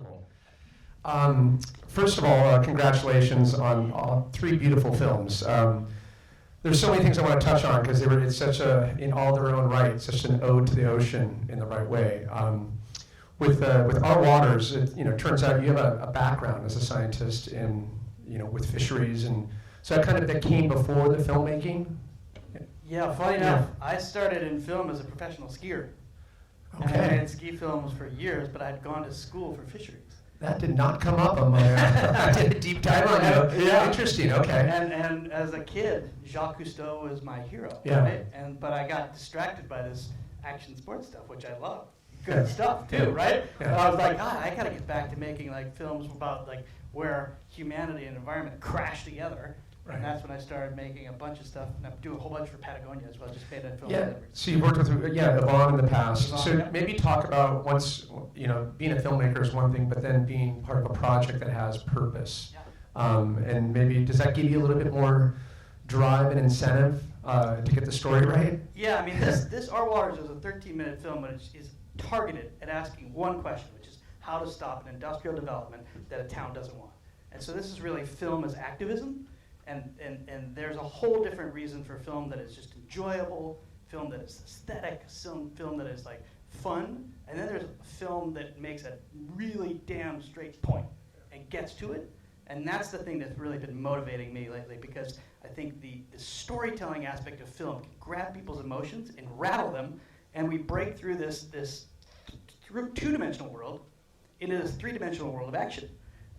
Cool. First of all, congratulations on 3 beautiful films. There's so many things I want to touch on because it's such in all their own right, such an ode to the ocean in the right way. With Our Waters, it turns out you have a background as a scientist in, with fisheries, and so that came before the filmmaking. Yeah, funny enough, I started in film as a professional skier. Okay. And I made ski films for years, but I'd gone to school for fisheries. That did not come up on my. I did a deep dive on you. Yeah. Interesting. Okay. And as a kid, Jacques Cousteau was my hero. Yeah. Right? But I got distracted by this action sports stuff, which I love. Good stuff too, right? Yeah. But I was like, I gotta get back to making films about where humanity and environment crash together. Right. And that's when I started making a bunch of stuff, and I do a whole bunch for Patagonia as well. Just made a film. Yeah. So you've worked with Yvonne in the past. Yvonne, So yeah. maybe talk about once being a filmmaker is one thing, but then being part of a project that has purpose. Yeah. And maybe does that give you a little bit more drive and incentive to get the story right? Yeah, I mean this Our Waters is a 13-minute film, but it is targeted at asking one question, which is how to stop an industrial development that a town doesn't want. And so this is really film as activism. And there's a whole different reason for film that is just enjoyable, film that is aesthetic, film that is fun, and then there's a film that makes a really damn straight point and gets to it. And that's the thing that's really been motivating me lately, because I think the storytelling aspect of film can grab people's emotions and rattle them, and we break through this two-dimensional world into this three-dimensional world of action.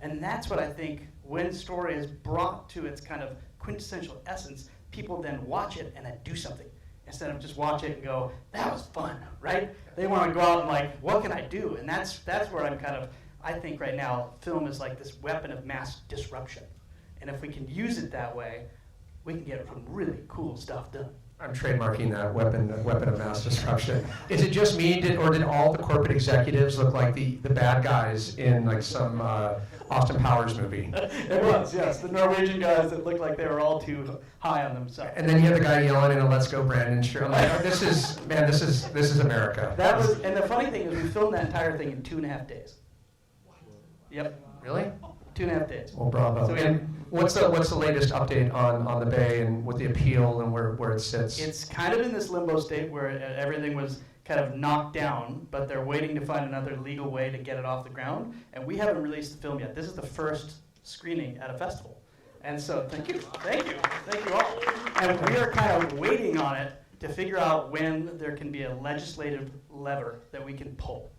And that's what I think, when story is brought to its kind of quintessential essence, people then watch it and then do something. Instead of just watch it and go, that was fun, right? They want to go out and what can I do? And that's where I'm I think right now, film is like this weapon of mass disruption. And if we can use it that way, we can get some really cool stuff done. I'm trademarking that weapon of mass disruption. Is it just me, or did all the corporate executives look like the bad guys in some Austin Powers movie? It was, yes. The Norwegian guys that looked like they were all too high on themselves. And then you had the guy yelling in a "Let's Go Brandon" shirt. I'm like, oh, this is America. That was, and the funny thing is, we filmed that entire thing in 2.5 days. Yep. Really? 2.5 days. Well, bravo. So and what's the latest update on the Bay and with the appeal and where it sits? It's kind of in this limbo state where everything was kind of knocked down, but they're waiting to find another legal way to get it off the ground. And we haven't released the film yet. This is the first screening at a festival. And so thank you all. And we are kind of waiting on it to figure out when there can be a legislative lever that we can pull.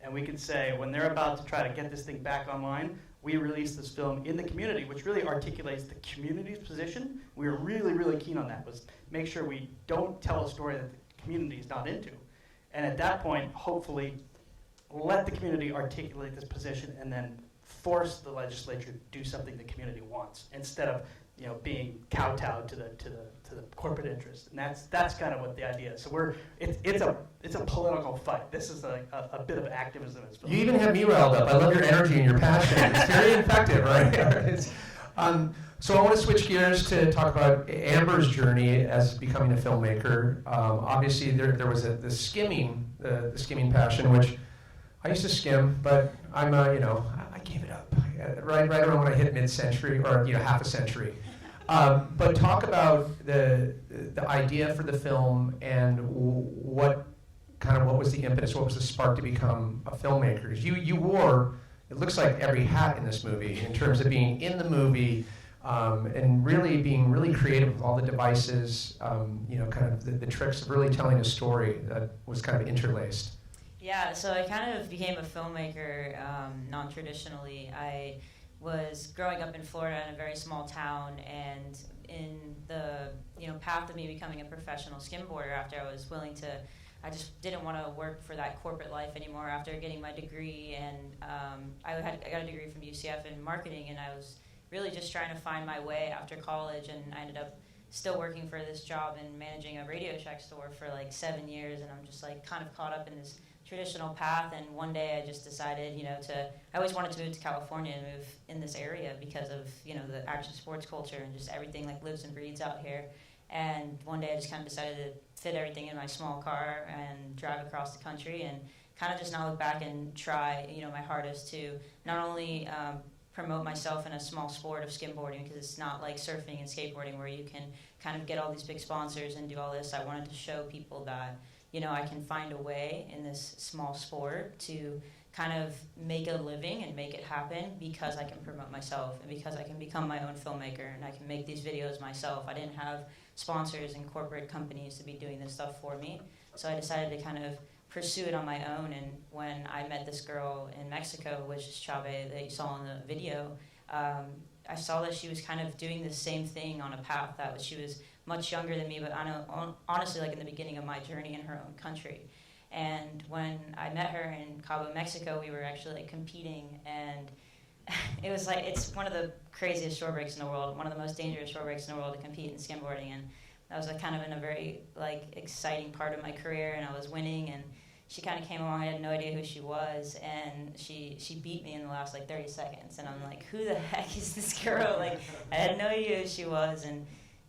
And we can say, when they're about to try to get this thing back online, we release this film in the community, which really articulates the community's position. We were really, really keen on that, was make sure we don't tell a story that the community is not into. And at that point, hopefully, let the community articulate this position and then force the legislature to do something the community wants, instead of being kowtowed to the corporate interest. And that's kind of what the idea is. So it's a political fight. This is a bit of activism. You even have me riled up. I love your energy and your passion. It's very effective, right? So I want to switch gears to talk about Amber's journey as becoming a filmmaker. Obviously, there was the skimming passion, which I used to skim, but I gave it up right around when I hit mid-century, or half a century. But talk about the idea for the film and what was the impetus, what was the spark to become a filmmaker? Because you wore, it looks like, every hat in this movie in terms of being in the movie and really being really creative with all the devices, the tricks of really telling a story that was kind of interlaced. Yeah, so I kind of became a filmmaker non-traditionally. I was growing up in Florida in a very small town, and in the path of me becoming a professional skimboarder, after I just didn't want to work for that corporate life anymore after getting my degree, and I got a degree from UCF in marketing, and I was really just trying to find my way after college, and I ended up still working for this job and managing a Radio Shack store for 7 years, and I'm just kind of caught up in this traditional path. And one day I just decided, I always wanted to move to California and move in this area because of, the action sports culture and just everything lives and breathes out here. And one day I just kind of decided to fit everything in my small car and drive across the country. And kind of just not look back and try, my hardest to not only promote myself in a small sport of skimboarding, because it's not like surfing and skateboarding where you can kind of get all these big sponsors and do all this. I wanted to show people that, I can find a way in this small sport to kind of make a living and make it happen because I can promote myself and because I can become my own filmmaker and I can make these videos myself. I didn't have sponsors and corporate companies to be doing this stuff for me, so I decided to kind of pursue it on my own. And when I met this girl in Mexico, which is Chave that you saw in the video, I saw that she was kind of doing the same thing on a path that she was much younger than me, but honestly like in the beginning of my journey in her own country. And when I met her in Cabo, Mexico, we were actually like competing, and it was like, it's one of the craziest shore breaks in the world, one of the most dangerous shore breaks in the world to compete in skimboarding. And I was like kind of in a very like exciting part of my career, and I was winning, and she kind of came along. I had no idea who she was, and she beat me in the last like 30 seconds. And I'm like, who the heck is this girl? Like, I had no idea who she was. And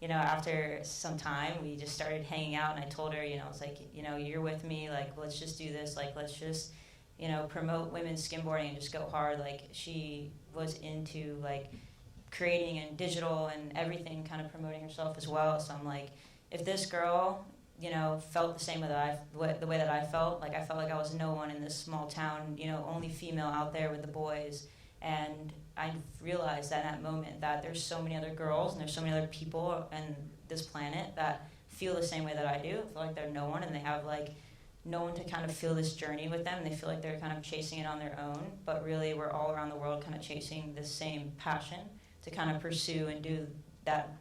after some time, we just started hanging out, and I told her, it's like, you're with me, like, let's just do this, like, let's just, promote women's skimboarding and just go hard. Like, she was into, like, creating and digital and everything, kind of promoting herself as well. So I'm like, if this girl, felt the same way the way that I felt, like, I felt like I was no one in this small town, only female out there with the boys. And I realized at that moment that there's so many other girls and there's so many other people on this planet that feel the same way that I do. I feel like they're no one, and they have like no one to kind of feel this journey with them. They feel like they're kind of chasing it on their own, but really we're all around the world kind of chasing this same passion to kind of pursue and do that,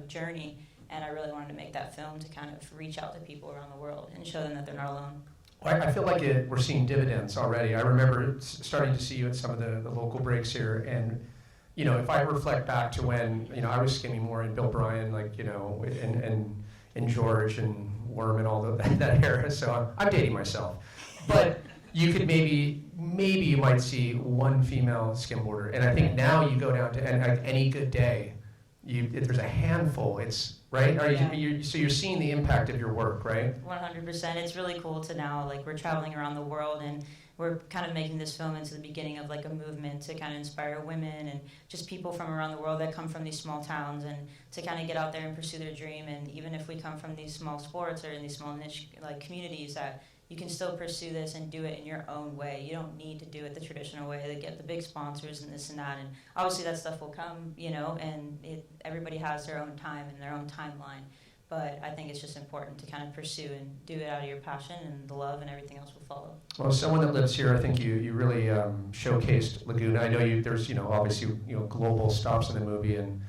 journey. And I really wanted to make that film to kind of reach out to people around the world and show them that they're not alone. Well, I feel like we're seeing dividends already. I remember starting to see you at some of the local breaks here, and if I reflect back to when I was skimming more in Bill Bryan, like and George and Worm and all that era. So I'm dating myself, but you could maybe you might see one female skimboarder, and I think now you go down to any good day, there's a handful. It's right? So you're seeing the impact of your work, right? 100%. It's really cool to now, like, we're traveling around the world, and we're kind of making this film into the beginning of like a movement to kind of inspire women and just people from around the world that come from these small towns, and to kind of get out there and pursue their dream. And even if we come from these small sports or in these small niche like communities, that you can still pursue this and do it in your own way. You don't need to do it the traditional way to get the big sponsors and this and that. And obviously that stuff will come, and everybody has their own time and their own timeline. But I think it's just important to kind of pursue and do it out of your passion, and the love and everything else will follow. Well, as someone that lives here, I think you really showcased Laguna. I know there's obviously global stops in the movie, and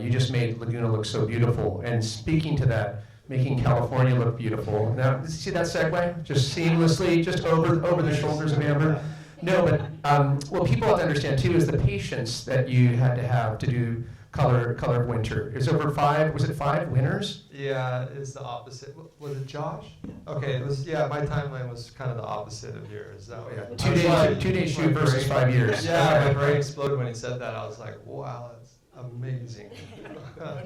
you just made Laguna look so beautiful. And speaking to that, making California look beautiful. Now, see that segue? Just seamlessly, just over the shoulders of Amber. No, but what people have to understand too is the patience that you had to have to do Color of Winter. Was it 5 winners? Yeah, it's the opposite. Was it Josh? Okay, it was. Yeah, my timeline was kind of the opposite of yours. That way, 2 days shoot versus 5 years. Yeah, my brain exploded when he said that. I was like, wow, that's amazing.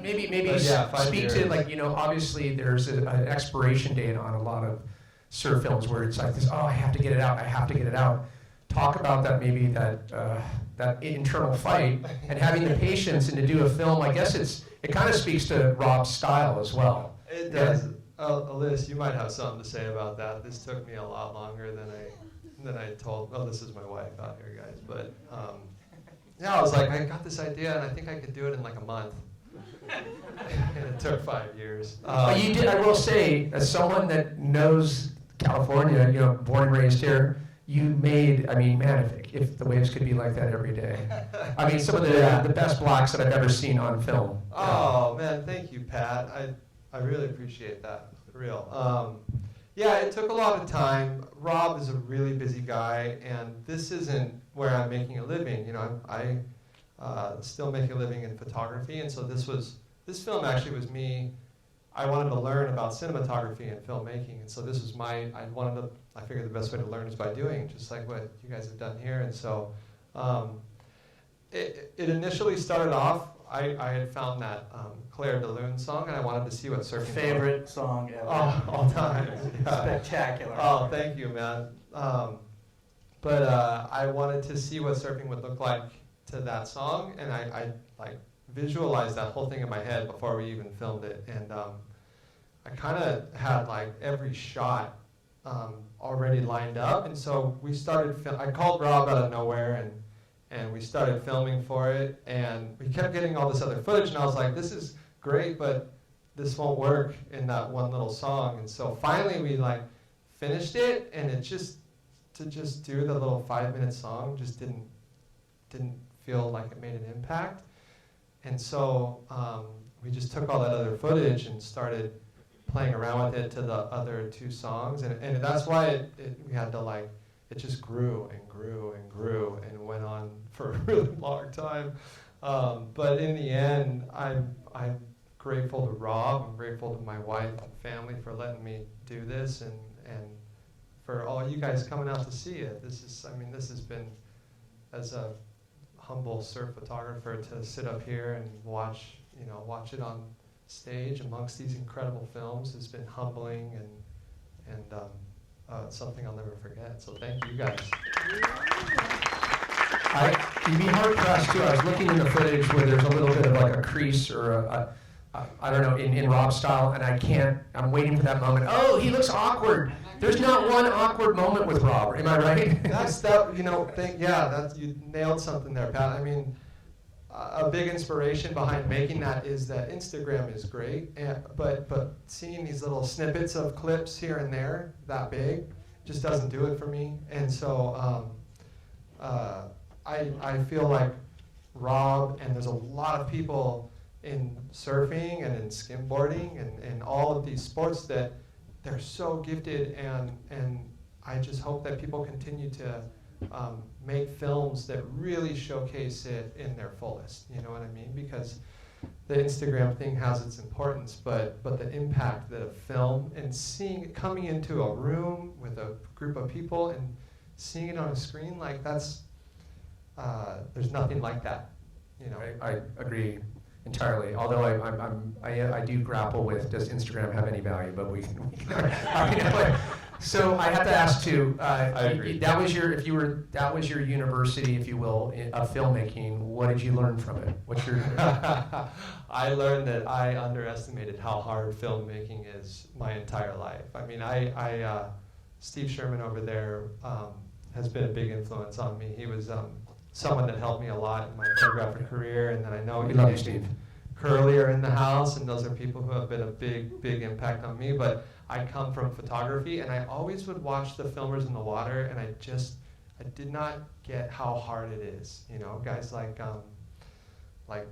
maybe yeah, 5 speak years. to obviously there's an expiration date on a lot of surf films where it's like this. Oh, I have to get it out. Talk about that, maybe that internal fight and having the patience and to do a film. I guess it kind of speaks to Rob's style as well. It does. Alyssa, you might have something to say about that. This took me a lot longer than I told. Oh, this is my wife out here, guys. But yeah, I was like, I got this idea, and I think I could do it in like a month. And it took 5 years. But you did. I will say, as someone that knows California, born and raised here, you made. I mean, man, if the waves could be like that every day. I mean, some of the best blocks that I've ever seen on film. Oh man, thank you, Pat. I really appreciate that. For real. Yeah, it took a lot of time. Rob is a really busy guy, and this isn't where I'm making a living. I still make a living in photography, and so this film actually was me. I wanted to learn about cinematography and filmmaking, and so this was I figured the best way to learn is by doing, just like what you guys have done here. And so it initially started off, I had found that Claire de Lune song, and I wanted to see what surfing Favorite song ever. all time. Yeah. Spectacular. Oh, thank you, man. But I wanted to see what surfing would look like to that song, and I like visualized that whole thing in my head before we even filmed it, and I kind of had like every shot already lined up, and so we started. I called Rob out of nowhere, and we started filming for it, and we kept getting all this other footage, and I was like, this is great, but this won't work in that one little song, and so finally we like finished it, and it just to just do the little 5-minute song just didn't feel like it made an impact. And so we just took all that other footage and started playing around with it to the other 2 songs. And that's why we had to like, it just grew and grew and grew and went on for a really long time. But in the end, I'm grateful to Rob, I'm grateful to my wife and family for letting me do this, and for all you guys coming out to see it. This has been, as a humble surf photographer, to sit up here and watch it on stage amongst these incredible films has been humbling, and it's something I'll never forget. So thank you guys. You'd be hard pressed too. I was looking in the footage where there's a little bit of like a crease or I don't know, in Rob's style, and I'm waiting for that moment. Oh, he looks awkward. There's not one awkward moment with Rob. Am I right? You nailed something there, Pat. I mean, a big inspiration behind making that is that Instagram is great, but seeing these little snippets of clips here and there that big just doesn't do it for me. And so I feel like Rob, and there's a lot of people in surfing and in skimboarding and all of these sports that they're so gifted, and I just hope that people continue to make films that really showcase it in their fullest. You know what I mean? Because the Instagram thing has its importance, but the impact that a film and seeing it coming into a room with a group of people and seeing it on a screen, like that's there's nothing like that. You know. I agree entirely. Although I do grapple with, does Instagram have any value? But we can so I have to ask too. I agree. That was your university, if you will, of filmmaking. What did you learn from it? What's your? I learned that I underestimated how hard filmmaking is my entire life. I mean, Steve Sherman over there has been a big influence on me. He was someone that helped me a lot in my photographic career, and then I know We love you, Steve. Curly are in the house, and those are people who have been a big impact on me. But I come from photography, and I always would watch the filmers in the water, and I did not get how hard it is. You know, guys like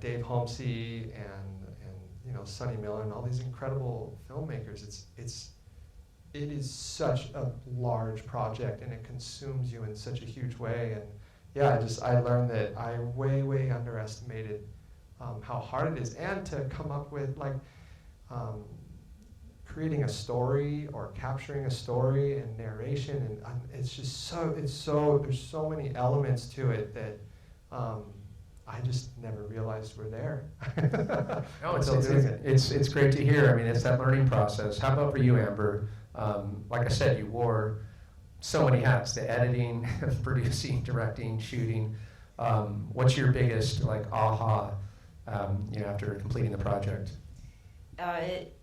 Dave Homsey and Sonny Miller and all these incredible filmmakers. It is such a large project, and it consumes you in such a huge way. And yeah, I learned that I way underestimated how hard it is, and to come up with like creating a story or capturing a story and narration, and it's there's so many elements to it that I just never realized were there. No, it's great to hear. I mean, it's that learning process. How about for you, Amber? Like I said, you wore so many hats: the editing, producing, directing, shooting. What's your biggest aha? After completing the project?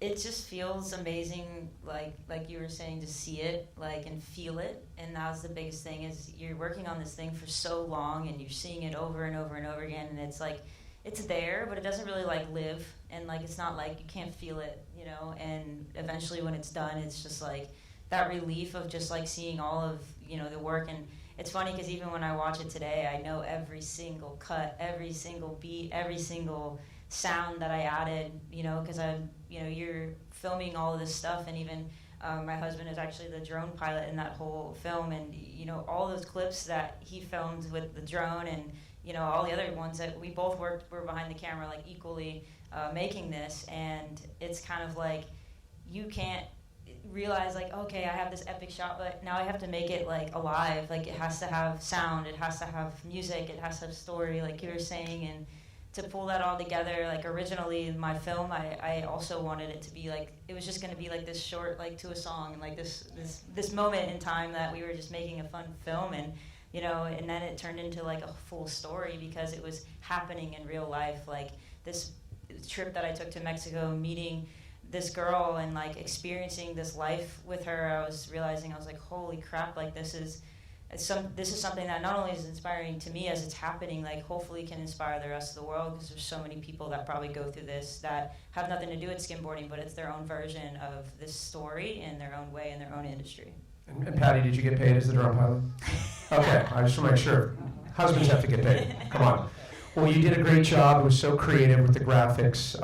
It just feels amazing, like you were saying, to see it, and feel it. And that's the biggest thing, is you're working on this thing for so long, and you're seeing it over and over and over again, and it's like, it's there, but it doesn't really live, and it's not like you can't feel it, and eventually when it's done, it's just that relief of just seeing all of, the work. And it's funny because even when I watch it today, I know every single cut, every single beat, every single sound that I added, because you're filming all of this stuff, and even my husband is actually the drone pilot in that whole film, and all those clips that he filmed with the drone, and all the other ones that we both were behind the camera equally making this, and it's kind of you can't realize okay, I have this epic shot, but now I have to make it alive. It has to have sound, it has to have music, it has to have story, like you were saying, and to pull that all together, like originally in my film, I also wanted it to be like, it was just going to be like this short, like to a song, and like this moment in time that we were just making a fun film, and you know, and then it turned into like a full story because it was happening in real life, like this trip that I took to Mexico, meeting this girl and like experiencing this life with her. I was realizing, I was like, holy crap, like this is something that not only is inspiring to me as it's happening, like hopefully can inspire the rest of the world, because there's so many people that probably go through this that have nothing to do with skimboarding, but it's their own version of this story in their own way, in their own industry. And Patty, did you get paid as the drone pilot? Okay, I just want to make sure. Husbands have to get paid. Come on. Well, you did a great job. It was so creative with the graphics,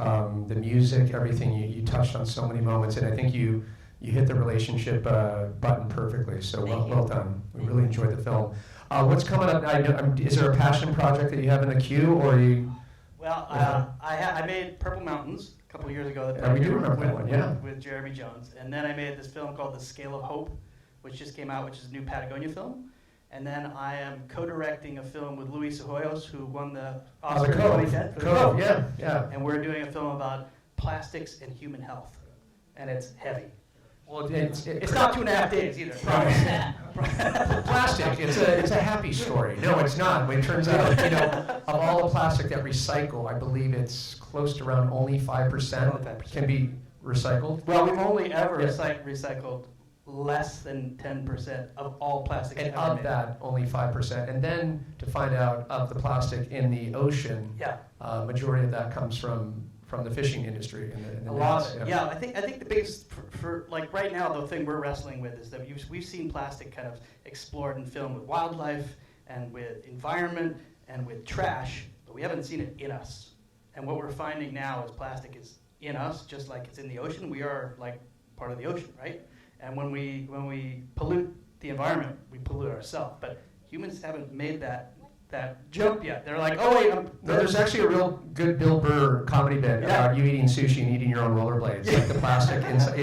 the music, everything. You touched on so many moments, and I think you hit the relationship button perfectly. So well done. We really enjoyed the film. What's coming up? Is there a passion project that you have in the queue, or are you? Well, I made Purple Mountains a couple of years ago. We do remember that one, yeah. With Jeremy Jones, and then I made this film called The Scale of Hope, which just came out, which is a new Patagonia film. And then I am co-directing a film with Luis Hoyos, who won the Oscar in 2010. For The Cove. Yeah. And we're doing a film about plastics and human health, and it's heavy. Well, It's not 2.5 days either. Plastic. It's a happy story. No, it's not. It turns out, you know, of all the plastic that recycle, I believe it's close to around only 5% can be recycled. Well, we've only ever recycled less than 10% of all plastic. And of that, only 5%. And then to find out of the plastic in the ocean, majority of that comes from the fishing industry. And the a lot nets, of it. Yeah, I think the biggest for like right now, the thing we're wrestling with is that we've seen plastic kind of explored in film with wildlife and with environment and with trash, but we haven't seen it in us. And what we're finding now is plastic is in us, just like it's in the ocean. We are like part of the ocean, right? And when we pollute the environment, we pollute ourselves. But humans haven't made that jump yet. They're like, oh wait, No, there's actually a real good Bill Burr comedy bit about you eating sushi and eating your own rollerblades, like the plastic inside.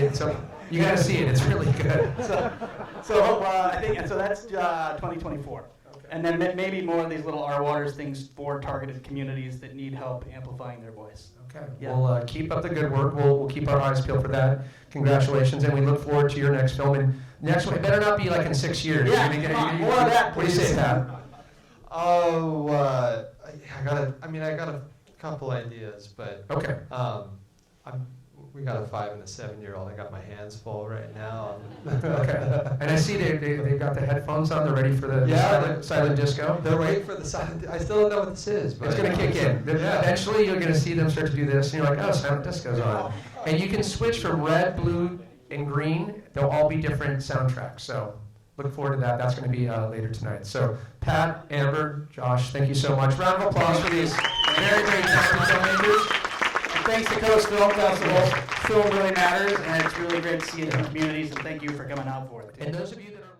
You got to see it. It's really good. I think, and so that's 2024. Okay. And then maybe more of these little Our Waters things for targeted communities that need help amplifying their voice. Okay. Yeah. Well, keep up the good work. We'll keep our eyes peeled for that. Congratulations, and we look forward to your next film. And next one, it better not be like in 6 years. Yeah, more of that. What do you say, Pat? Oh, I got a couple ideas, but Okay. we got a 5 and a 7-year-old. I got my hands full right now. Okay. And I see they've got the headphones on. They're ready for the silent disco. They're waiting for the silent. I still don't know what this is, but It's going to kick in. Yeah. Eventually, you're going to see them start to do this, and you're like, oh, silent disco's on. And you can switch from red, blue, and green. They'll all be different soundtracks. So look forward to that. That's going to be later tonight. So Pat, Amber, Josh, thank you so much. Round of applause for these very, very talented filmmakers. And thanks to Coast Film Festival. Film really matters, and it's really great to see it in the communities, and thank you for coming out for it. And those of you that are